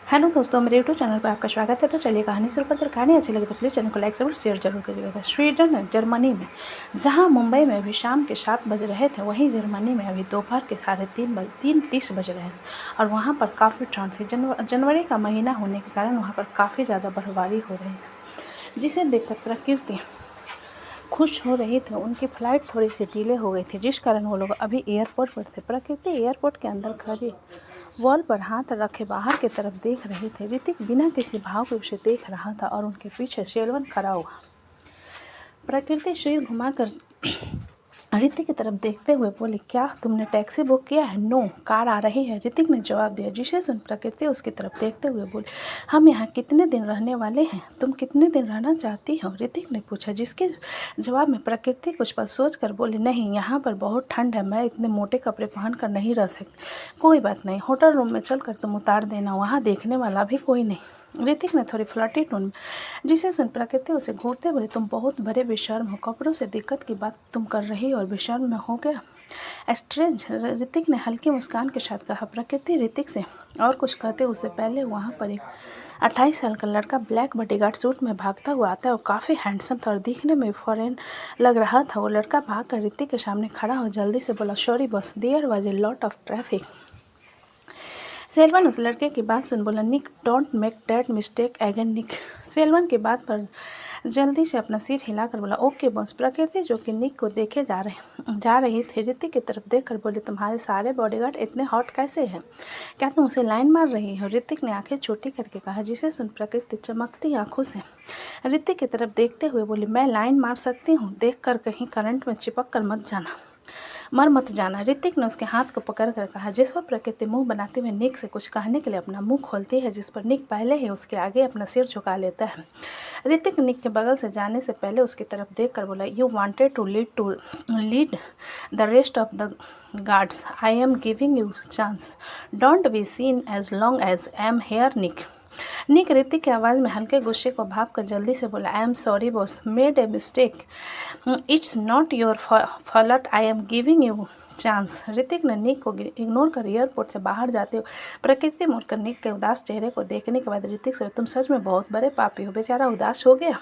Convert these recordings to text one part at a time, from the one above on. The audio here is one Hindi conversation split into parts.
हेलो दोस्तों, मेरे यूट्यूब चैनल पर आपका स्वागत है। तो चलिए कहानी शुरू करते हैं। कहानी अच्छी लगी तो प्लीज़ चैनल को लाइक और शेयर जरूर करिएगा। स्वीडन जर्मनी में, जहां मुंबई में अभी शाम के 7 बज रहे थे, वहीं जर्मनी में अभी दोपहर के 3:30 बज रहे हैं और वहां पर काफ़ी ठंड थी। जनवरी का महीना होने के कारण वहाँ पर काफ़ी ज़्यादा बर्फबारी हो रही है, जिसे देखकर प्रकृति खुश हो रही थी। उनकी फ़्लाइट थोड़ी सी डिले हो गई थी, जिस कारण वो लोग अभी एयरपोर्ट पर थे। प्रकृति एयरपोर्ट के अंदर खड़ी वॉल पर हाथ रखे बाहर की तरफ देख रही थी। ऋतिक बिना किसी भाव के उसे देख रहा था और उनके पीछे सेल्वन खड़ा हुआ। प्रकृति सिर घुमाकर ऋतिक की तरफ देखते हुए बोली, क्या तुमने टैक्सी बुक किया है? नो, कार आ रही है, ऋतिक ने जवाब दिया। जिसे सुन प्रकृति उसकी तरफ देखते हुए बोली, हम यहाँ कितने दिन रहने वाले हैं? तुम कितने दिन रहना चाहती हो? ऋतिक ने पूछा, जिसके जवाब में प्रकृति कुछ पल सोच कर बोली, नहीं, यहाँ पर बहुत ठंड है, मैं इतने मोटे कपड़े पहन कर नहीं रह सकती। कोई बात नहीं, होटल रूम में चल कर तुम उतार देना, वहाँ देखने वाला भी कोई नहीं। ऋतिक ने थोड़ी फ्लर्टी टोन में, जिसे सुन प्रकृति उसे घूरते बोले, तुम बहुत बड़े बेशर्म हो, कपड़ों से दिक्कत की बात तुम कर रही हो और बेशर्म में हो गया स्ट्रेंज। ऋतिक ने हल्की मुस्कान के साथ कहा। प्रकृति ऋतिक से और कुछ कहते उससे पहले वहाँ पर एक 28 साल का लड़का ब्लैक बॉडीगार्ड सूट में भागता हुआ आता है। वो काफ़ी हैंडसम था और दिखने में फॉरेन लग रहा था। वो लड़का भागकर ऋतिक के सामने खड़ा हो जल्दी से बोला, sorry boss, there was a lot of traffic. Selvan उस लड़के की बात सुन बोला, Nick, don't make that mistake again Nick. Selvan की बात पर जल्दी से अपना सिर हिलाकर बोला, ओके बॉस। प्रकृति जो कि निक को देखे जा रही थी, ऋतिक की तरफ देखकर बोली, तुम्हारे सारे बॉडीगार्ड इतने हॉट कैसे हैं? क्या तुम उसे लाइन मार रही हो? ऋतिक ने आंखें छोटी करके कहा, जिसे सुन प्रकृति चमकती आंखों से ऋतिक की तरफ देखते हुए बोली, मैं लाइन मार सकती हूँ, देख कर कहीं करंट में चिपक कर मत जाना। ऋतिक ने उसके हाथ को पकड़ कर कहा, जिस पर प्रकृति मुंह बनाते हुए निक से कुछ कहने के लिए अपना मुंह खोलती है, जिस पर निक पहले ही उसके आगे अपना सिर झुका लेता है। ऋतिक निक के बगल से जाने से पहले उसकी तरफ देखकर बोला, you wanted to lead the rest of the guards, I am giving you chance, don't be seen as long as I am here Nick. Nick Hrithik की आवाज़ में हल्के गुस्से को भाप कर जल्दी से बोला, I am sorry boss, made a mistake, it's not your fault, I am giving you chance. Hrithik ने निक को इग्नोर कर एयरपोर्ट से बाहर जाते हुए प्रकृति मुड़कर निक के उदास चेहरे को देखने के बाद ऋतिक से, तुम सच में बहुत बड़े पापी हो। बेचारा उदास हो गया।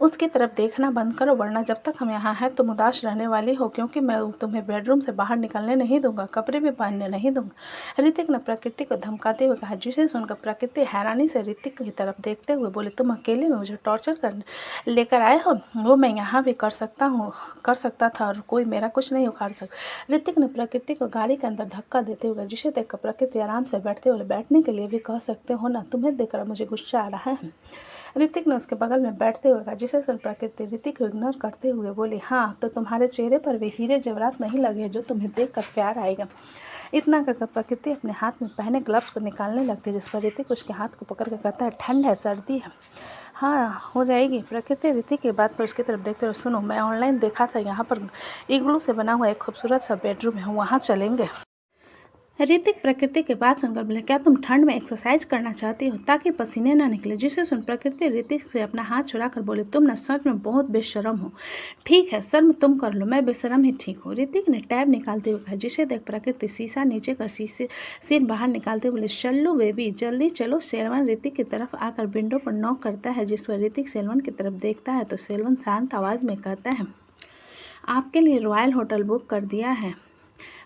उसकी तरफ देखना बंद करो, वरना जब तक हम यहाँ हैं तुम उदास रहने वाली हो, क्योंकि मैं तुम्हें बेडरूम से बाहर निकलने नहीं दूंगा, कपड़े भी पहनने नहीं दूंगा। ऋतिक ने प्रकृति को धमकाते हुए कहा, जिसे सुनकर प्रकृति हैरानी से ऋतिक की तरफ देखते हुए बोले, तुम अकेले में मुझे टॉर्चर करने लेकर आए हो? वो मैं यहाँ भी कर सकता था और कोई मेरा कुछ नहीं उखाड़ सकता। ऋतिक ने प्रकृति को गाड़ी के अंदर धक्का देते हुए, जिसे देखकर प्रकृति आराम से बैठने के लिए भी कह सकते हो ना, तुम्हें देखकर मुझे गुस्सा आ रहा है। ऋतिक ने उसके बगल में बैठते हुए कहा, जिसे सुन प्रकृति ऋतिक को इग्नोर करते हुए बोली, हाँ तो तुम्हारे चेहरे पर वे हीरे जवाहरात नहीं लगे जो तुम्हें देखकर प्यार आएगा। इतना कहकर प्रकृति अपने हाथ में पहने ग्लव्स को निकालने लगती, जिस पर ऋतिक उसके हाथ को पकड़ कर कहता है, ठंड है, सर्दी है, हाँ हो जाएगी। प्रकृति ऋतिक की बात पर उसकी तरफ देखते हुए, सुनो, मैं ऑनलाइन देखा था, यहाँ पर इग्लू से बना हुआ एक खूबसूरत सा बेडरूम है, वहाँ चलेंगे। ऋतिक प्रकृति के बात सुनकर बोले, क्या तुम ठंड में एक्सरसाइज करना चाहती हो ताकि पसीने ना निकले? जिसे सुन प्रकृति ऋतिक से अपना हाथ छुड़ा कर बोले, तुम ना सच में बहुत बेशरम हो। ठीक है, शर्म तुम कर लो, मैं बेशरम ही ठीक हूँ। ऋतिक ने टैब निकालते हुए कहा, जिसे देख प्रकृति शीशा नीचे कर सिर बाहर निकालते बोले, चल्लू बेबी, जल्दी चलो। सेल्वन ऋतिक की तरफ आकर विंडो पर नॉक करता है, जिस पर ऋतिक सेल्वन की तरफ देखता है तो सेल्वन शांत आवाज़ में कहता है, आपके लिए रॉयल होटल बुक कर दिया है,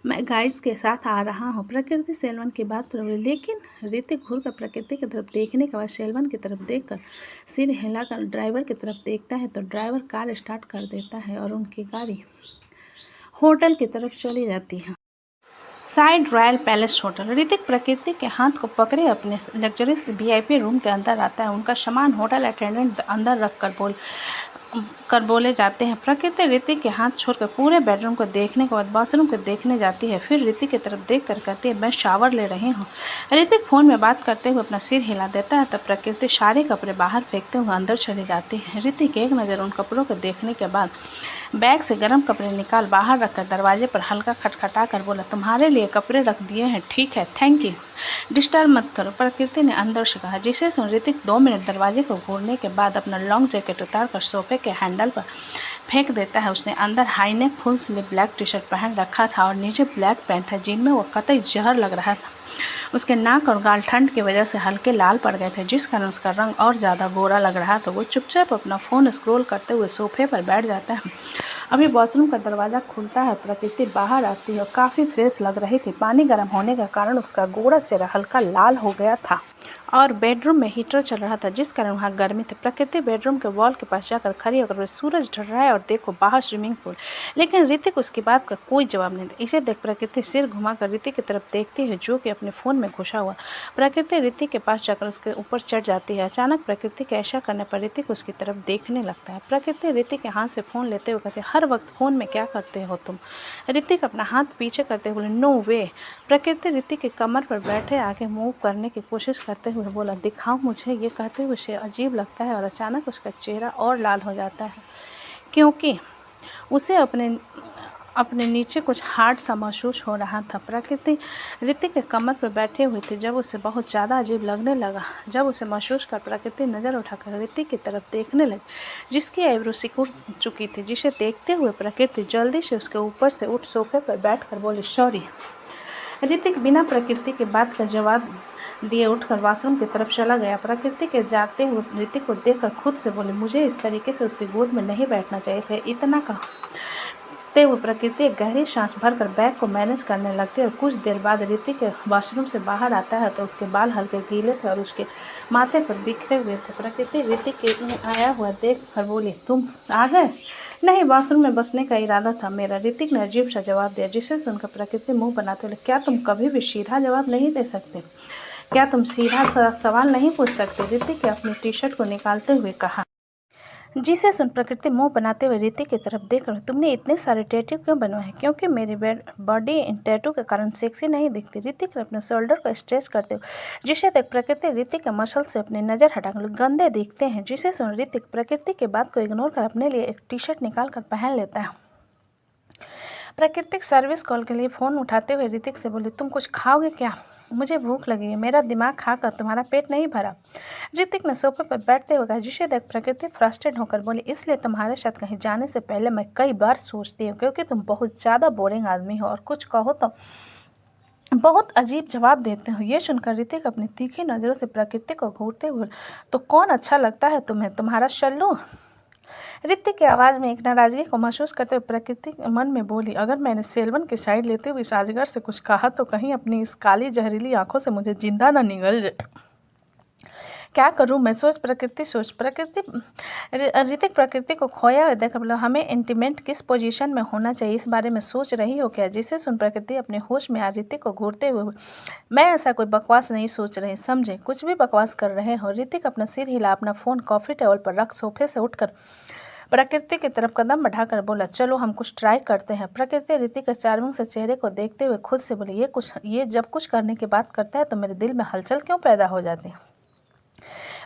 मैं गाइड्स के साथ आ रहा हूँ। प्रकृति सेल्वन की बात पर बोली, लेकिन ऋतिक घूर कर प्रकृति की तरफ देखने के बाद सेल्वन की तरफ देखकर सिर हिलाकर ड्राइवर की तरफ देखता है तो ड्राइवर कार स्टार्ट कर देता है और उनकी गाड़ी होटल की तरफ चली जाती है। Side royal palace hotel. Hrithik प्रकृति के हाथ को पकड़े अपने लग्जरियस VIP रूम के अंदर आता है। उनका सामान होटल अटेंडेंट अंदर रख कर बोले जाते हैं। प्रकृति ऋतिक के हाथ छोड़कर पूरे बेडरूम को देखने के बाद वॉशरूम को देखने जाती है, फिर ऋतिक की तरफ देख कर कहती है, मैं शावर ले रही हूँ। ऋतिक फ़ोन में बात करते हुए अपना सिर हिला देता है, तब प्रकृति सारे कपड़े बाहर फेंकते हुए अंदर चली जाती है। ऋतिक एक नज़र उन कपड़ों को देखने के बाद बैग से गर्म कपड़े निकाल बाहर रखकर दरवाजे पर हल्का खटखटा कर बोला, तुम्हारे लिए कपड़े रख दिए हैं, ठीक है, थैंक यू, डिस्टर्ब मत करो। प्रकृति ने अंदर से कहा, जिसे सुन ऋतिक 2 मिनट दरवाजे को घूरने के बाद अपना लॉन्ग जैकेट उतार कर सोफे के हैंडल पर फेंक देता है। उसने अंदर high neck full sleeve black T shirt पहन रखा था और नीचे ब्लैक पैंट है, जिनमें वो कतई जहर लग रहा था। उसके नाक और गाल ठंड की वजह से हल्के लाल पड़ गए थे, जिस कारण उसका रंग और ज़्यादा गोरा लग रहा था। वो चुपचाप अपना फ़ोन स्क्रॉल करते हुए सोफे पर बैठ जाता है। अभी वॉशरूम का दरवाज़ा खुलता है, प्रकृति बाहर आती है और काफ़ी फ्रेश लग रही थी। पानी गर्म होने के कारण उसका गोरा चेहरा हल्का लाल हो गया था और बेडरूम में हीटर चल रहा था, जिस कारण वहाँ गर्मी थी। प्रकृति बेडरूम के वॉल के पास जाकर खड़ी होकर सूरज ढल रहा है और देखो बाहर स्विमिंग पूल, लेकिन ऋतिक उसकी बात का कोई जवाब नहीं था। इसे देख प्रकृति सिर घुमाकर ऋतिक की तरफ देखती है, जो कि अपने फ़ोन में घुसा हुआ। प्रकृति ऋतिक के पास जाकर उसके ऊपर चढ़ जाती है। अचानक प्रकृति के ऐसा करने पर ऋतिक उसकी तरफ देखने लगता है। प्रकृति ऋतिक के हाथ से फ़ोन लेते हुए कहती है, हर वक्त फ़ोन में क्या करते हो तुम? ऋतिक अपना हाथ पीछे करते हुए बोले, नो वे। प्रकृति ऋतिक के कमर पर बैठे आगे मूव करने की कोशिश करते हुए बोला, दिखाओ मुझे। ये कहते हुए उसे अजीब लगता है और अचानक उसका चेहरा और लाल हो जाता है, क्योंकि उसे अपने नीचे कुछ हार्ड सा महसूस हो रहा था। प्रकृति ऋतिक के कमर पर बैठे हुए थे। जब उसे बहुत ज़्यादा अजीब लगने लगा, जब उसे महसूस कर प्रकृति नज़र उठाकर ऋतिक की तरफ देखने लगी, जिसकी आईब्रो सिकुड़ चुकी थी, जिसे देखते हुए प्रकृति जल्दी से उसके ऊपर से उठ सोफे पर बैठकर बोली, सॉरी। ऋतिक बिना प्रकृति की बात का जवाब दिए उठकर वॉशरूम की तरफ चला गया। प्रकृति के जाते हुए ऋतिक को देखकर खुद से बोले, मुझे इस तरीके से उसकी गोद में नहीं बैठना चाहिए था। इतना कहते हुए प्रकृति एक गहरी सांस भरकर बैग को मैनेज करने लगती है और कुछ देर बाद ऋतिक वॉशरूम से बाहर आता है तो उसके बाल हल्के गीले थे और उसके माथे पर बिखरे हुए थे। प्रकृति ऋतिक के आया हुआ देख कर बोली, तुम आ गए? नहीं, वॉशरूम में बसने का इरादा था मेरा, ऋतिक ने अजीब सा जवाब दिया, जिसे सुनकर प्रकृति मुंह बनाते हुए, क्या तुम कभी भी सीधा जवाब नहीं दे सकते? क्या तुम सीधा सवाल नहीं पूछ सकते? ऋतिक ने अपनी टी शर्ट को निकालते हुए कहा, जिसे सुन प्रकृति मुंह बनाते हुए ऋतिक की तरफ देख रही, तुमने इतने सारे टैटू क्यों बनवाए हैं? क्योंकि मेरी बॉडी इन टैटू के कारण सेक्सी नहीं दिखती। ऋतिक ने अपने शोल्डर को स्ट्रेच करते हुए, जिसे देख प्रकृति ऋतिक के मसल से अपनी नज़र हटाकर, गंदे दिखते हैं। जिसे सुन ऋतिक प्रकृति की बात को इग्नोर कर अपने लिए एक टी शर्ट निकाल कर पहन लेता है। प्राकृतिक सर्विस कॉल के लिए फ़ोन उठाते हुए ऋतिक से बोली, तुम कुछ खाओगे क्या? मुझे भूख लगी है, मेरा दिमाग खाकर तुम्हारा पेट नहीं भरा। ऋतिक ने सोफे पर बैठते हुए कहा, जिसे देख प्रकृति फ्रस्ट्रेट होकर बोली, इसलिए तुम्हारे साथ कहीं जाने से पहले मैं कई बार सोचती हूँ, क्योंकि तुम बहुत ज़्यादा बोरिंग आदमी हो और कुछ कहो तो बहुत अजीब जवाब देते हो। ये सुनकर ऋतिक अपनी तीखी नज़रों से प्रकृति को घूरते हुए, तो कौन अच्छा लगता है तुम्हें, तुम्हारा शल्लू? ऋतिक की आवाज़ में एक नाराज़गी को महसूस करते हुए प्रकृति मन में बोली, अगर मैंने सेल्वन की साइड लेते हुए इस अजगर से कुछ कहा तो कहीं अपनी इस काली जहरीली आंखों से मुझे जिंदा ना निगल जाए। क्या करूं मैं? सोच प्रकृति ऋतिक प्रकृति को खोया हुआ देख बोला, हमें इंटीमेट किस पोजीशन में होना चाहिए, इस बारे में सोच रही हो क्या? जिसे सुन प्रकृति अपने होश में आ ऋतिक को घूरते हुए, मैं ऐसा कोई बकवास नहीं सोच रही, समझे? कुछ भी बकवास कर रहे हो। ऋतिक अपना सिर हिला अपना फ़ोन कॉफ़ी टेबल पर रख सोफे से उठकर प्रकृति की तरफ कदम बढ़ाकर बोला, चलो हम कुछ ट्राई करते हैं। प्रकृति ऋतिक के चार्मिंग से चेहरे को देखते हुए खुद से बोली, ये जब कुछ करने की बात करता है तो मेरे दिल में हलचल क्यों पैदा हो जाती है,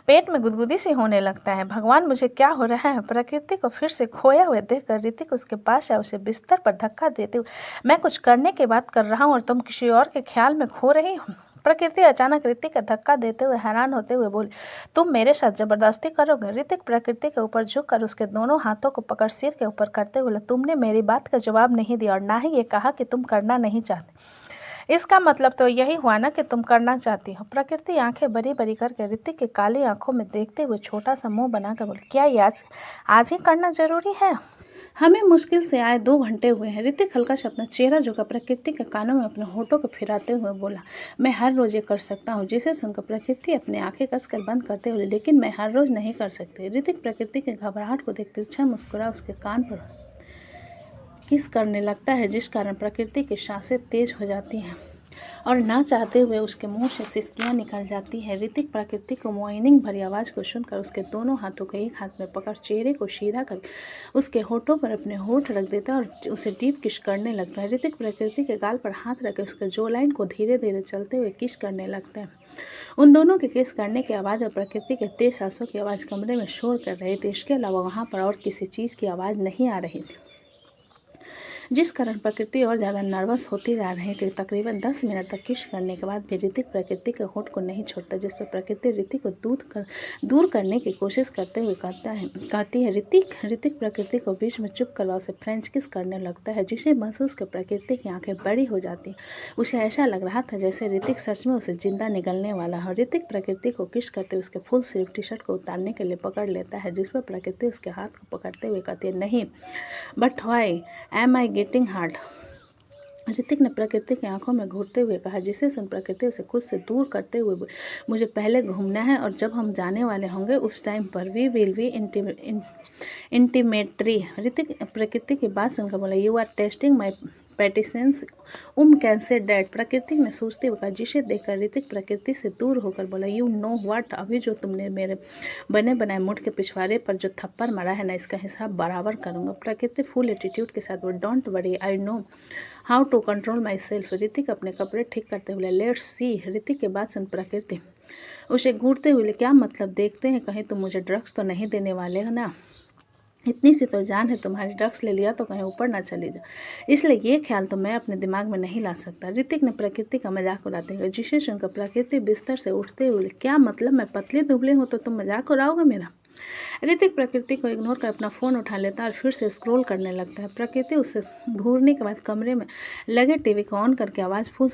पेट में गुदगुदी सी होने लगता है, भगवान मुझे क्या हो रहा है? प्रकृति को फिर से खोया हुए देखकर ऋतिक उसके पास आया, उसे बिस्तर पर धक्का देते हुए, मैं कुछ करने की बात कर रहा हूँ और तुम किसी और के ख्याल में खो रही हो। प्रकृति अचानक ऋतिक का धक्का देते हुए हैरान होते हुए बोली, तुम मेरे साथ जबरदस्ती करोगे? ऋतिक प्रकृति के ऊपर झुककर उसके दोनों हाथों को पकड़ सिर के ऊपर करते हुए, तुमने मेरी बात का जवाब नहीं दिया और ना ही ये कहा कि तुम करना नहीं चाहते। इसका मतलब तो यही हुआ ना कि तुम करना चाहती हो। प्रकृति आंखें बड़ी बड़ी करके ऋतिक की काली आंखों में देखते हुए छोटा सा मुंह बनाकर बोली, क्या ये आज ही करना जरूरी है? हमें मुश्किल से आए 2 घंटे हुए हैं। ऋतिक हल्का सा अपना चेहरा झुका प्रकृति के कानों में अपने होठों को फिराते हुए बोला, मैं हर रोज़ ये कर सकता हूँ। जिसे सुनकर प्रकृति अपनी आंखें कसकर बंद करते हुए, लेकिन मैं हर रोज़ नहीं कर सकती। ऋतिक प्रकृति के घबराहट को देखते तिरछा मुस्कुरा उसके कान पर किस करने लगता है, जिस कारण प्रकृति की सांसें तेज हो जाती हैं और ना चाहते हुए उसके मुंह से सिसकियाँ निकल जाती है। ऋतिक प्रकृति को मोइनिंग भरी आवाज़ को सुनकर उसके दोनों हाथों को एक हाथ में पकड़ चेहरे को सीधा कर उसके होठों पर अपने होठ रख देता है और उसे डीप किस करने लगता है। ऋतिक प्रकृति के गाल पर हाथ रख उसके जो लाइन को धीरे धीरे चलते हुए किस करने लगता है। उन दोनों के किस करने की आवाज़ और प्रकृति के तेज सांसों की आवाज़ कमरे में शोर कर रही थी। इसके अलावा वहाँ पर और किसी चीज़ की आवाज़ नहीं आ रही थी। जिस कारण प्रकृति और ज़्यादा नर्वस होती जा रही थी। तकरीबन 10 मिनट तक किस करने के बाद भी ऋतिक प्रकृति के होठ को नहीं छोड़ता, जिस पर प्रकृति ऋतिक को दूर करने की कोशिश करते हुए कहती है ऋतिक प्रकृति को बीच में चुप करवा उसे फ्रेंच किस करने लगता है, जिसे महसूस कर प्रकृति की आंखें बड़ी हो जाती। उसे ऐसा लग रहा था जैसे ऋतिक सच में उसे जिंदा निगलने वाला हो। ऋतिक प्रकृति को किस करते उसके फुल स्लीव टी शर्ट को उतारने के लिए पकड़ लेता है, जिस पर प्रकृति उसके हाथ को पकड़ते हुए कहती है, नहीं but why am I getting hard. Hrithik ने प्रकृति की आंखों में घूरते हुए कहा, जिसे सुन प्रकृति उसे खुद से दूर करते हुए मुझे पहले घूमना है और जब हम जाने वाले होंगे उस टाइम पर वी विल बी इंटीमेटरी। ऋतिक प्रकृति की बात सुनकर बोला, you are testing my patience can say that. Prakriti ने सोचते हुए कहा, जिसे देखकर ऋतिक प्रकृति से दूर होकर बोला, यू नो व्हाट, अभी जो तुमने मेरे बने बनाए मुठ के पिछवाड़े पर जो थप्पड़ मारा है ना, इसका हिसाब बराबर करूंगा। प्रकृति फुल एटीट्यूड के साथ वो, don't worry I know how to control myself. Hrithik अपने कपड़े ठीक करते हुए, लेट्स सी। ऋतिक के बाद सुन प्रकृति उसे घूरते हुए, क्या मतलब, देखते हैं कहीं तुम मुझे ड्रग्स तो नहीं देने वाले हो ना, इतनी सी तो जान है तुम्हारी, ड्रग्स ले लिया तो कहीं ऊपर ना चली जाए, इसलिए ये ख्याल तो मैं अपने दिमाग में नहीं ला सकता। ऋतिक ने प्रकृति का मजाक उड़ाते हुए, जिसे सुनकर प्रकृति बिस्तर से उठते हुए, क्या मतलब, मैं पतली दुबली हूँ तो तुम मजाक उड़ाओगे मेरा। ऋतिक प्रकृति को इग्नोर कर अपना फ़ोन उठा लेता है और फिर से स्क्रॉल करने लगता है। प्रकृति उसे घूरने के बाद कमरे में लगे टीवी को ऑन करके आवाज़ फुल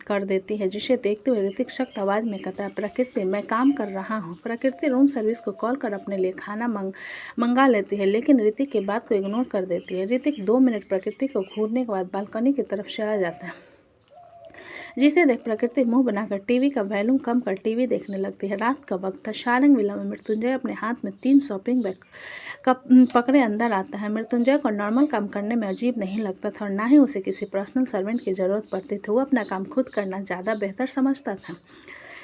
कर देती है, जिसे देखते हुए ऋतिक सख्त आवाज़ में कहता है, प्रकृति मैं काम कर रहा हूँ। प्रकृति रूम सर्विस को कॉल कर अपने लिए खाना मंगा लेती है, लेकिन ऋतिक की बात को इग्नोर कर देती है। ऋतिक 2 मिनट प्रकृति को घूरने के बाद बालकनी की तरफ चला जाता है, जिसे देख प्रकृति मुंह बनाकर टीवी का वॉल्यूम कम कर टीवी देखने लगती है। रात का वक्त था। सारंग विला में मृत्युंजय अपने हाथ में 3 शॉपिंग बैग पकड़े अंदर आता है। मृत्युंजय को नॉर्मल काम करने में अजीब नहीं लगता था और ना ही उसे किसी पर्सनल सर्वेंट की ज़रूरत पड़ती थी। वो अपना काम खुद करना ज़्यादा बेहतर समझता था,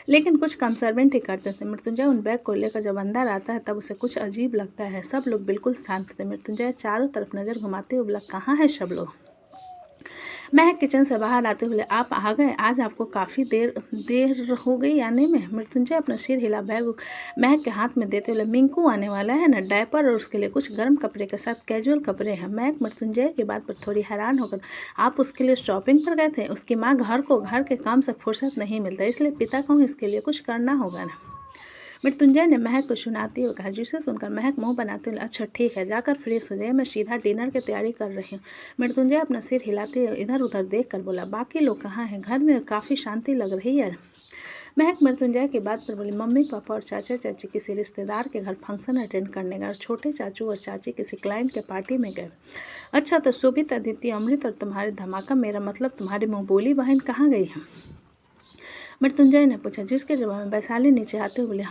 लेकिन कुछ काम सर्वेंट ही करते थे। मृत्युंजय उन बैग को लेकर जब अंदर आता है तब उसे कुछ अजीब लगता है। सब लोग बिल्कुल शांत थे। मृत्युंजय चारों तरफ नज़र घुमाते हुए बोला, कहाँ है सब लोग। महक किचन से बाहर आते हुए, आप आ गए, आज आपको काफ़ी देर हो गई आने में। मृत्युंजय अपना सिर हिला, बैग महक के हाथ में देते हुए, मिंकू आने वाला है ना, डायपर और उसके लिए कुछ गर्म कपड़े के साथ कैजुअल कपड़े हैं। महक मृत्युंजय की बात पर थोड़ी हैरान होकर, आप उसके लिए शॉपिंग पर गए थे। उसकी माँ घर के काम से फुर्सत नहीं मिलता, इसलिए पिता को इसके लिए कुछ करना होगा ना। मृत्युंजय ने महक को सुनाते हुए कहा, जिसे सुनकर महक मुंह बनाते हुए, अच्छा ठीक है, जाकर फ्रेश हो जाए, मैं सीधा डिनर की तैयारी कर रही हूँ। मृत्युंजय अपना सिर हिलाते हुए इधर उधर देख कर बोला, बाकी लोग कहाँ हैं, घर में काफ़ी शांति लग रही है। महक मृत्युंजय की बात पर बोली, मम्मी पापा और चाचा चाची किसी रिश्तेदार के घर फंक्शन अटेंड करने गए और छोटे चाचू और चाची किसी क्लाइंट के पार्टी में गए। अच्छा तो शोभित, अदिति, अमृत और तुम्हारे धमाका, मेरा मतलब तुम्हारी मुँह बोली बहन कहाँ गई है। मृत्युंजय ने पूछा, जिसके जवाब में वैशाली नीचे आते हुए बोले,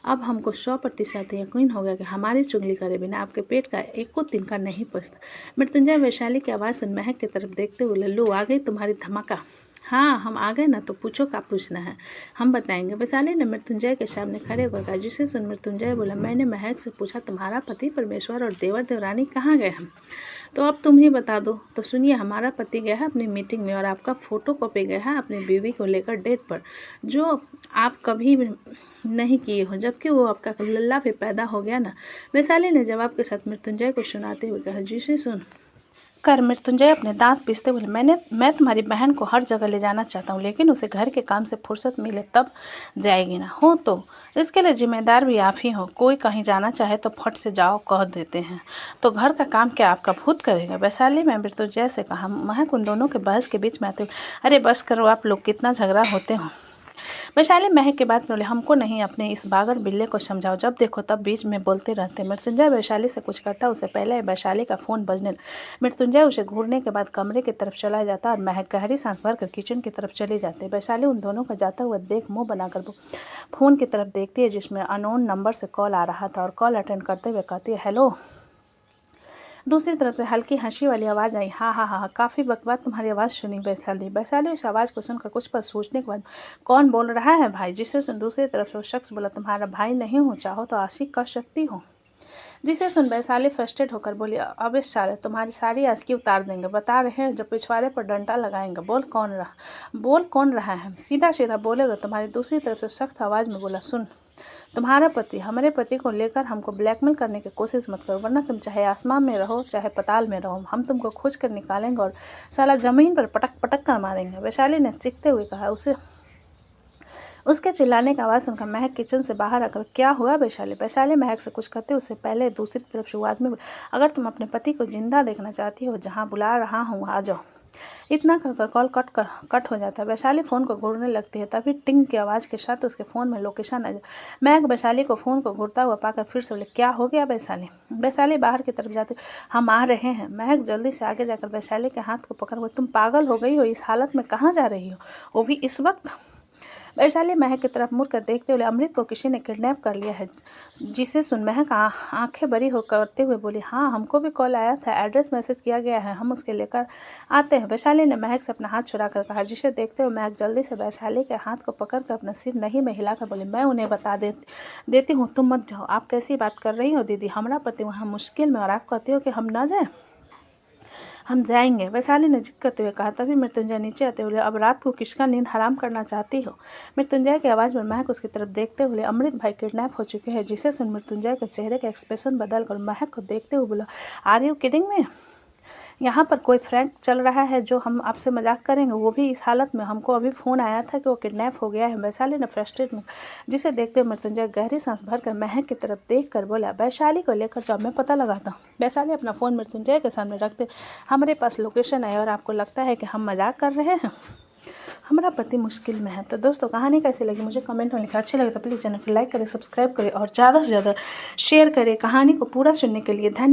अब हमको 100% यकीन हो गया कि हमारी चुगली करे बिना आपके पेट का एको तिनका नहीं पचता। मृत्युंजय वैशाली की आवाज़ सुन महक की तरफ देखते हुए, लो आ गई तुम्हारी धमाका। हाँ हम आ गए ना, तो पूछो क्या पूछना है, हम बताएंगे। वैशाली ने मृत्युंजय के सामने खड़े होकर कहा, जिसे सुन मृत्युंजय बोला, मैंने महक से पूछा तुम्हारा पति परमेश्वर और देवर देवरानी कहाँ गए हैं, तो अब तुम ही बता दो। तो सुनिए, हमारा पति गया है अपनी मीटिंग में और आपका फ़ोटो कॉपी गया है अपनी बीवी को लेकर डेट पर, जो आप कभी भी नहीं किए हो, जबकि वो आपका लल्ला भी पैदा हो गया ना। वैशाली ने जवाब के साथ मृत्युंजय को सुनाते हुए कहा, जिसे सुन कर मृत्युंजय अपने दांत पीसते बोले, मैं तुम्हारी बहन को हर जगह ले जाना चाहता हूँ, लेकिन उसे घर के काम से फुर्सत मिले तब जाएगी ना, हो तो इसके लिए जिम्मेदार भी आप ही हो। कोई कहीं जाना चाहे तो फट से जाओ कह देते हैं, तो घर का काम क्या आपका भूत करेगा। वैशाली ने मृत्युंजय से कहा। महक उन दोनों के बहस के बीच में आते हुए, अरे बस करो, आप लोग कितना झगड़ा होते हो। वैशाली महक के बाद बोले, हमको नहीं, अपने इस बागर बिल्ले को समझाओ, जब देखो तब बीच में बोलते रहते। मृत्युंजय वैशाली से कुछ करता उससे पहले वैशाली का फ़ोन बजने लगा। मृत्युंजय उसे घूरने के बाद कमरे की तरफ चला जाता और महक गहरी सांस भरकर किचन की तरफ चली जाती। वैशाली उन दोनों का जाता हुआ देख मुँह बनाकर फ़ोन की तरफ देखती है, जिसमें अननोन नंबर से कॉल आ रहा था, और कॉल अटेंड करते हुए कहती है, हेलो। दूसरी तरफ से हल्की हंसी वाली आवाज़ आई, हाँ हाँ हाँ, काफ़ी वक्त बाद तुम्हारी आवाज़ सुनी वैशाली उस आवाज़ को सुनकर कुछ पल सोचने के बाद, कौन बोल रहा है भाई, जिसे सुन दूसरी तरफ से वो शख्स बोला, तुम्हारा भाई नहीं हो, चाहो तो आशिक कर सकती हो। जिसे सुन वैशाली फ्रस्ट्रेट होकर बोली, अब इस साले तुम्हारी सारी आशिकी उतार देंगे, बता रहे हैं, जब पिछवाड़े पर डंडा लगाएंगे, बोल कौन रहा है, सीधा सीधा बोलेगा तुम्हारी। दूसरी तरफ से सख्त आवाज़ में बोला, सुन तुम्हारा पति हमारे पति को लेकर हमको ब्लैकमेल करने की कोशिश मत करो, वरना तुम चाहे आसमान में रहो चाहे पताल में रहो, हम तुमको खोज कर निकालेंगे और साला ज़मीन पर पटक पटक कर मारेंगे। वैशाली ने चीखते हुए कहा। उसके चिल्लाने की आवाज़ सुनकर महक किचन से बाहर आकर, क्या हुआ वैशाली? वैशाली महक से कुछ कहते उससे पहले दूसरी तरफ से वो आदमी बोला, अगर तुम अपने पति को जिंदा देखना चाहती हो, जहाँ बुला रहा हूँ आ जाओ। इतना कहकर कॉल कट हो जाता है। वैशाली फ़ोन को घूरने लगती है, तभी टिंग की आवाज़ के साथ उसके फ़ोन में लोकेशन आ जाए। महक वैशाली को फ़ोन को घूरता हुआ पाकर फिर से बोले, क्या हो गया वैशाली? वैशाली बाहर की तरफ जाती, हम आ रहे हैं। महक जल्दी से आगे जाकर वैशाली के हाथ को पकड़, तुम पागल हो गई हो? इस हालत में कहाँ जा रही हो, वो भी इस वक्त? वैशाली महक की तरफ मुड़कर देखते हुए, अमृत को किसी ने किडनैप कर लिया है। जिसे सुन महक आंखें बड़ी हो करते हुए बोली, हाँ हमको भी कॉल आया था, एड्रेस मैसेज किया गया है, हम उसके लेकर आते हैं। वैशाली ने महक से अपना हाथ छुड़ा कर कहा, जिसे देखते हुए महक जल्दी से वैशाली के हाथ को पकड़ कर अपना सिर नहीं में हिलाकर बोली, मैं उन्हें बता देती हूँ, तुम मत जाओ। आप कैसी बात कर रही हो दीदी? हमारा पति वहाँ मुश्किल में और आप कहती हो कि हम ना जाएँ? हम जाएंगे, वैशाली ने जिद करते हुए कहा। तभी मृत्युंजय नीचे आते हुए, अब रात को किसका नींद हराम करना चाहती हो? मृत्युंजय की आवाज़ में महक उसकी तरफ देखते हुए, अमृत भाई किडनैप हो चुके हैं। जिसे सुन मृत्युंजय के चेहरे का एक्सप्रेशन बदल कर महक को देखते हुए बोला, आर यू किडिंग मी? यहाँ पर कोई फ्रैंक चल रहा है जो हम आपसे मजाक करेंगे, वो भी इस हालत में? हमको अभी फ़ोन आया था कि वो किडनैप हो गया है। वैशाली ने फ्रस्ट्रेट में, जिसे देखते हुए मृत्युंजय गहरी सांस भरकर महक की तरफ देख कर बोला, वैशाली को लेकर जाओ, मैं पता लगाता हूँ। वैशाली अपना फ़ोन मृत्युंजय के सामने रखते, हमारे पास लोकेशन है और आपको लगता है कि हम मजाक कर रहे हैं? हमारा पति मुश्किल में है। तो दोस्तों कहानी कैसी लगी मुझे कमेंट में लिखा। अच्छी लगे तो प्लीज़ चैनल को लाइक करें, सब्सक्राइब करें और ज़्यादा से ज़्यादा शेयर करें। कहानी को पूरा सुनने के लिए धन्यवाद।